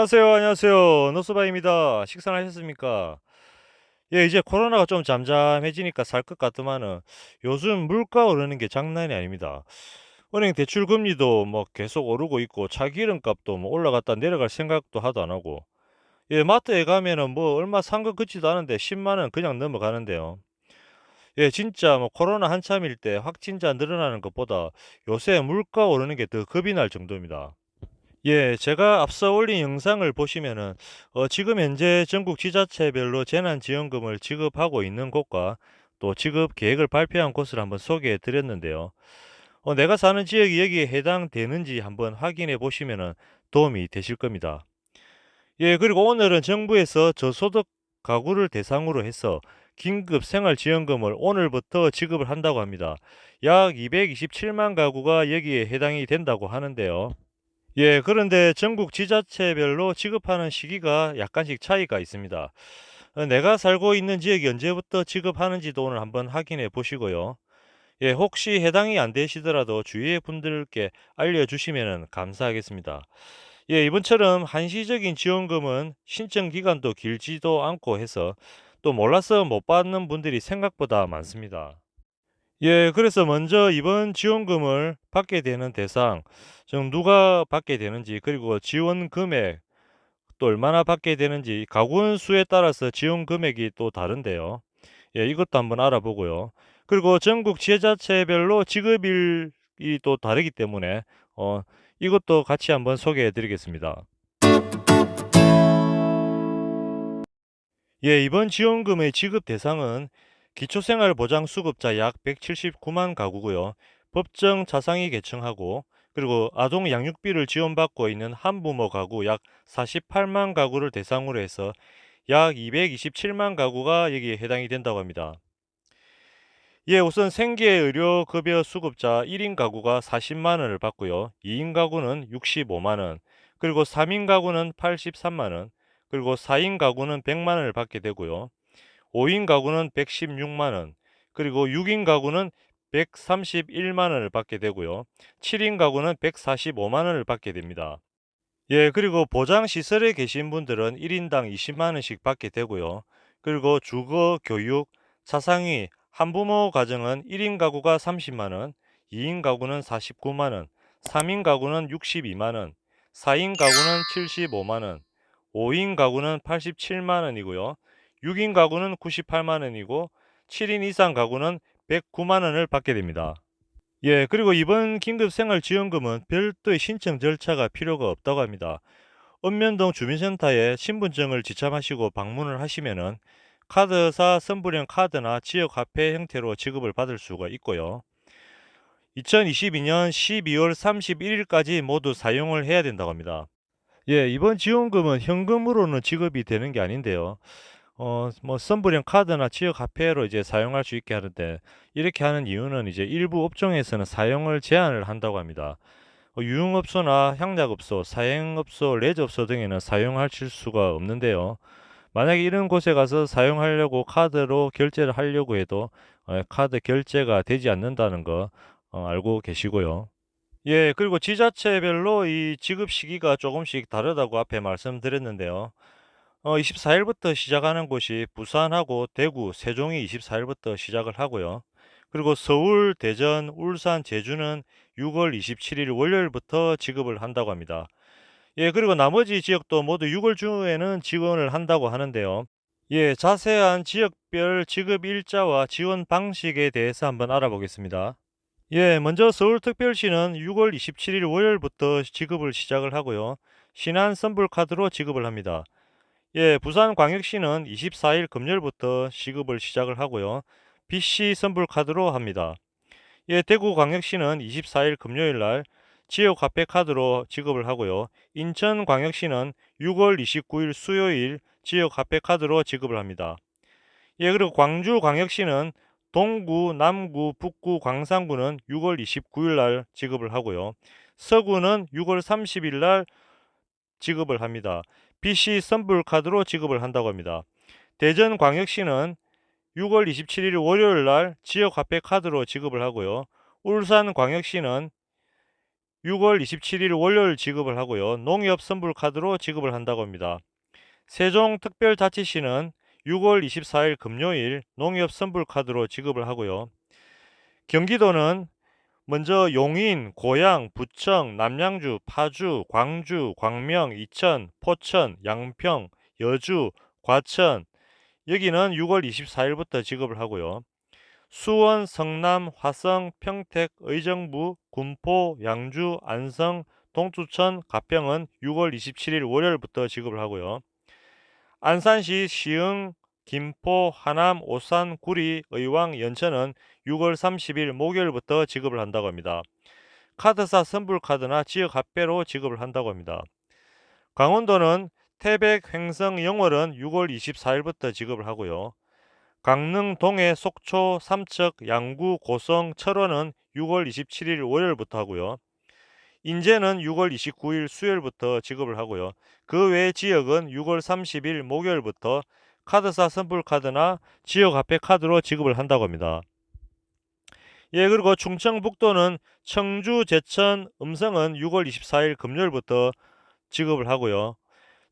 안녕하세요. 안녕하세요. 노스바입니다. 식사는 하셨습니까? 예, 이제 코로나가 좀 잠잠해지니까 살 것 같더만은 요즘 물가 오르는 게 장난이 아닙니다. 은행 대출 금리도 뭐 계속 오르고 있고 차 기름값도 뭐 올라갔다 내려갈 생각도 하도 안 하고, 예, 마트에 가면은 뭐 얼마 산 거 같지도 않은데 10만 원 그냥 넘어가는데요. 예, 진짜 뭐 코로나 한참일 때 확진자 늘어나는 것보다 요새 물가 오르는 게 더 겁이 날 정도입니다. 예, 제가 앞서 올린 영상을 보시면은 지금 현재 전국 지자체별로 재난지원금을 지급하고 있는 곳과 또 지급 계획을 발표한 곳을 한번 소개해 드렸는데요. 내가 사는 지역이 여기에 해당되는지 한번 확인해 보시면은 도움이 되실 겁니다. 예, 그리고 오늘은 정부에서 저소득 가구를 대상으로 해서 긴급 생활지원금을 오늘부터 지급을 한다고 합니다. 약 227만 가구가 여기에 해당이 된다고 하는데요. 예, 그런데 전국 지자체별로 지급하는 시기가 약간씩 차이가 있습니다. 내가 살고 있는 지역이 언제부터 지급하는지도 오늘 한번 확인해 보시고요. 예, 혹시 해당이 안 되시더라도 주위의 분들께 알려주시면 감사하겠습니다. 예, 이번처럼 한시적인 지원금은 신청 기간도 길지도 않고 해서 또 몰라서 못 받는 분들이 생각보다 많습니다. 예, 그래서 먼저 이번 지원금을 받게 되는 대상, 좀 누가 받게 되는지, 그리고 지원 금액, 또 얼마나 받게 되는지, 가구 수에 따라서 지원 금액이 또 다른데요. 예, 이것도 한번 알아보고요. 그리고 전국 지자체별로 지급일이 또 다르기 때문에, 어, 이것도 같이 한번 소개해 드리겠습니다. 예, 이번 지원금의 지급 대상은 기초생활보장수급자 약 179만 가구고요. 법정 자상이 계층하고, 그리고 아동 양육비를 지원받고 있는 한부모 가구 약 48만 가구를 대상으로 해서 약 227만 가구가 여기에 해당이 된다고 합니다. 예, 우선 생계의료급여 수급자 1인 가구가 40만 원을 받고요. 2인 가구는 65만 원, 그리고 3인 가구는 83만 원, 그리고 4인 가구는 100만 원을 받게 되고요. 5인 가구는 116만 원, 그리고 6인 가구는 131만 원을 받게 되고요. 7인 가구는 145만 원을 받게 됩니다. 예, 그리고 보장 시설에 계신 분들은 1인당 20만 원씩 받게 되고요. 그리고 주거, 교육, 차상위, 한부모 가정은 1인 가구가 30만 원, 2인 가구는 49만 원, 3인 가구는 62만 원, 4인 가구는 75만 원, 5인 가구는 87만 원이고요. 6인 가구는 98만 원이고 7인 이상 가구는 109만 원을 받게 됩니다. 예, 그리고 이번 긴급생활지원금은 별도의 신청 절차가 필요가 없다고 합니다. 읍면동 주민센터에 신분증을 지참하시고 방문을 하시면은 카드사 선불형 카드나 지역 화폐 형태로 지급을 받을 수가 있고요. 2022년 12월 31일까지 모두 사용을 해야 된다고 합니다. 예, 이번 지원금은 현금으로는 지급이 되는 게 아닌데요. 뭐 선불형 카드나 지역 화폐로 이제 사용할 수 있게 하는데, 이렇게 하는 이유는 이제 일부 업종에서는 사용을 제한을 한다고 합니다. 유흥업소나 향락업소, 사행업소, 레저업소 등에는 사용하실 수가 없는데요. 만약에 이런 곳에 가서 사용하려고 카드로 결제를 하려고 해도 카드 결제가 되지 않는다는 거 알고 계시고요. 예, 그리고 지자체별로 이 지급 시기가 조금씩 다르다고 앞에 말씀드렸는데요. 24일부터 시작하는 곳이 부산하고 대구, 세종이 24일부터 시작을 하고요. 그리고 서울, 대전, 울산, 제주는 6월 27일 월요일부터 지급을 한다고 합니다. 예, 그리고 나머지 지역도 모두 6월 중에는 지원을 한다고 하는데요. 예, 자세한 지역별 지급 일자와 지원 방식에 대해서 한번 알아보겠습니다. 예, 먼저 서울특별시는 6월 27일 월요일부터 지급을 시작을 하고요. 신한 선불카드로 지급을 합니다. 예, 부산광역시는 24일 금요일부터 지급을 시작을 하고요. BC 선불카드로 합니다. 예, 대구광역시는 24일 금요일 날 지역화폐 카드로 지급을 하고요. 인천광역시는 6월 29일 수요일 지역화폐 카드로 지급을 합니다. 예, 그리고 광주광역시는 동구, 남구, 북구, 광산구는 6월 29일 날 지급을 하고요. 서구는 6월 30일 날 지급을 합니다. BC 선불카드로 지급을 한다고 합니다. 대전광역시는 6월 27일 월요일 날 지역화폐 카드로 지급을 하고요. 울산광역시는 6월 27일 월요일 지급을 하고요. 농협 선불카드로 지급을 한다고 합니다. 세종특별자치시는 6월 24일 금요일 농협 선불카드로 지급을 하고요. 경기도는 먼저 용인, 고양, 부청, 남양주, 파주, 광주, 광명, 이천, 포천, 양평, 여주, 과천 여기는 6월 24일부터 지급을 하고요. 수원, 성남, 화성, 평택, 의정부, 군포, 양주, 안성, 동두천, 가평은 6월 27일 월요일부터 지급을 하고요. 안산시, 시흥, 김포, 하남, 오산, 구리, 의왕, 연천은 6월 30일 목요일부터 지급을 한다고 합니다. 카드사 선불카드나 지역 합배로 지급을 한다고 합니다. 강원도는 태백, 횡성, 영월은 6월 24일부터 지급을 하고요. 강릉, 동해, 속초, 삼척, 양구, 고성, 철원은 6월 27일 월요일부터 하고요. 인제는 6월 29일 수요일부터 지급을 하고요. 그 외 지역은 6월 30일 목요일부터 카드사 선불카드나 지역 화폐 카드로 지급을 한다고 합니다. 예, 그리고 충청북도는 청주, 제천, 음성은 6월 24일 금요일부터 지급을 하고요.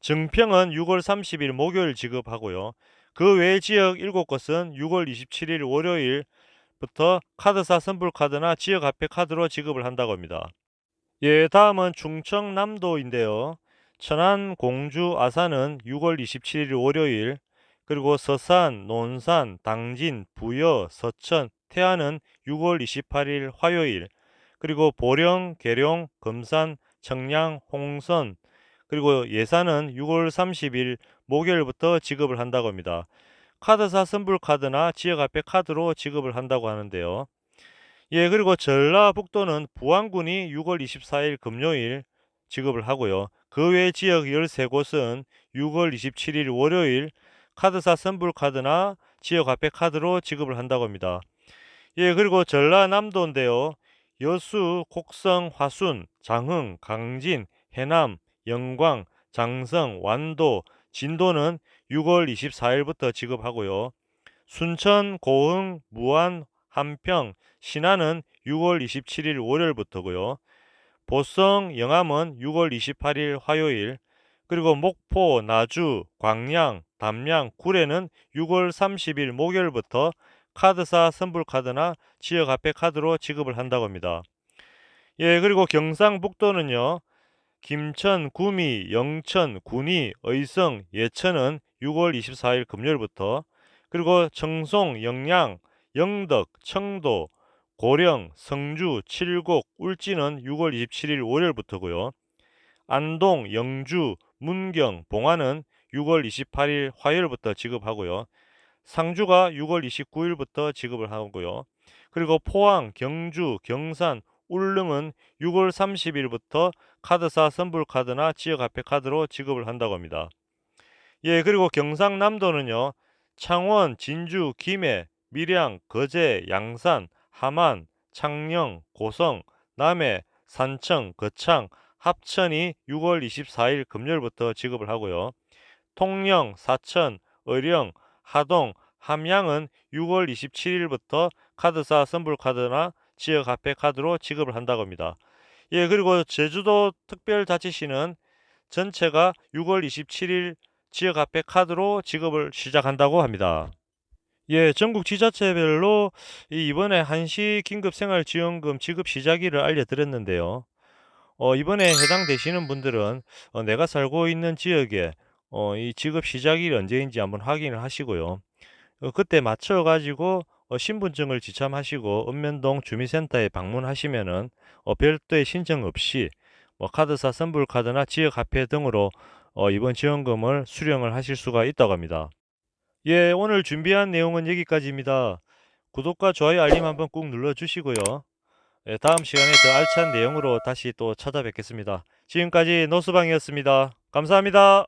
증평은 6월 30일 목요일 지급하고요. 그 외 지역 7곳은 6월 27일 월요일부터 카드사 선불카드나 지역 화폐 카드로 지급을 한다고 합니다. 예, 다음은 충청남도인데요. 천안, 공주, 아산은 6월 27일 월요일, 그리고 서산, 논산, 당진, 부여, 서천, 태안은 6월 28일 화요일, 그리고 보령, 계룡, 금산, 청량, 홍선, 그리고 예산은 6월 30일 목요일부터 지급을 한다고 합니다. 카드사 선불카드나 지역화폐 카드로 지급을 한다고 하는데요. 예, 그리고 전라북도는 부안군이 6월 24일 금요일 지급을 하고요. 그 외 지역 13곳은 6월 27일 월요일 카드사 선불카드나 지역화폐 카드로 지급을 한다고 합니다. 예, 그리고 전라남도인데요. 여수, 곡성, 화순, 장흥, 강진, 해남, 영광, 장성, 완도, 진도는 6월 24일부터 지급하고요. 순천, 고흥, 무안, 함평, 신안은 6월 27일 월요일부터고요. 보성, 영암은 6월 28일 화요일, 그리고 목포, 나주, 광양, 담양, 구례는 6월 30일 목요일부터 카드사 선불카드나 지역화폐 카드로 지급을 한다고 합니다. 예, 그리고 경상북도는요. 김천, 구미, 영천, 군위, 의성, 예천은 6월 24일 금요일부터, 그리고 청송, 영양, 영덕, 청도, 고령, 성주, 칠곡, 울진은 6월 27일 월요일부터고요. 안동, 영주, 문경, 봉안은 6월 28일 화요일부터 지급하고요. 상주가 6월 29일부터 지급을 하고요. 그리고 포항, 경주, 경산, 울릉은 6월 30일부터 카드사 선불카드나 지역화폐 카드로 지급을 한다고 합니다. 예, 그리고 경상남도는요. 창원, 진주, 김해, 밀양, 거제, 양산, 함안, 창녕, 고성, 남해, 산청, 거창, 합천이 6월 24일 금요일부터 지급을 하고요. 통영, 사천, 의령, 하동, 함양은 6월 27일부터 카드사 선불카드나 지역화폐 카드로 지급을 한다고 합니다. 예, 그리고 제주도 특별자치시는 전체가 6월 27일 지역화폐 카드로 지급을 시작한다고 합니다. 예, 전국 지자체별로 이번에 한시 긴급생활지원금 지급 시작일을 알려드렸는데요. 이번에 해당되시는 분들은 내가 살고 있는 지역에 이 지급 시작일이 언제인지 한번 확인을 하시고요. 그때 맞춰 가지고 신분증을 지참하시고 읍면동 주민센터에 방문하시면은 별도의 신청 없이 뭐 카드사 선불카드나 지역화폐 등으로 이번 지원금을 수령을 하실 수가 있다고 합니다. 예, 오늘 준비한 내용은 여기까지입니다. 구독과 좋아요 알림 한번 꾹 눌러 주시고요. 예, 다음 시간에 더 알찬 내용으로 다시 또 찾아뵙겠습니다. 지금까지 노수방이었습니다. 감사합니다.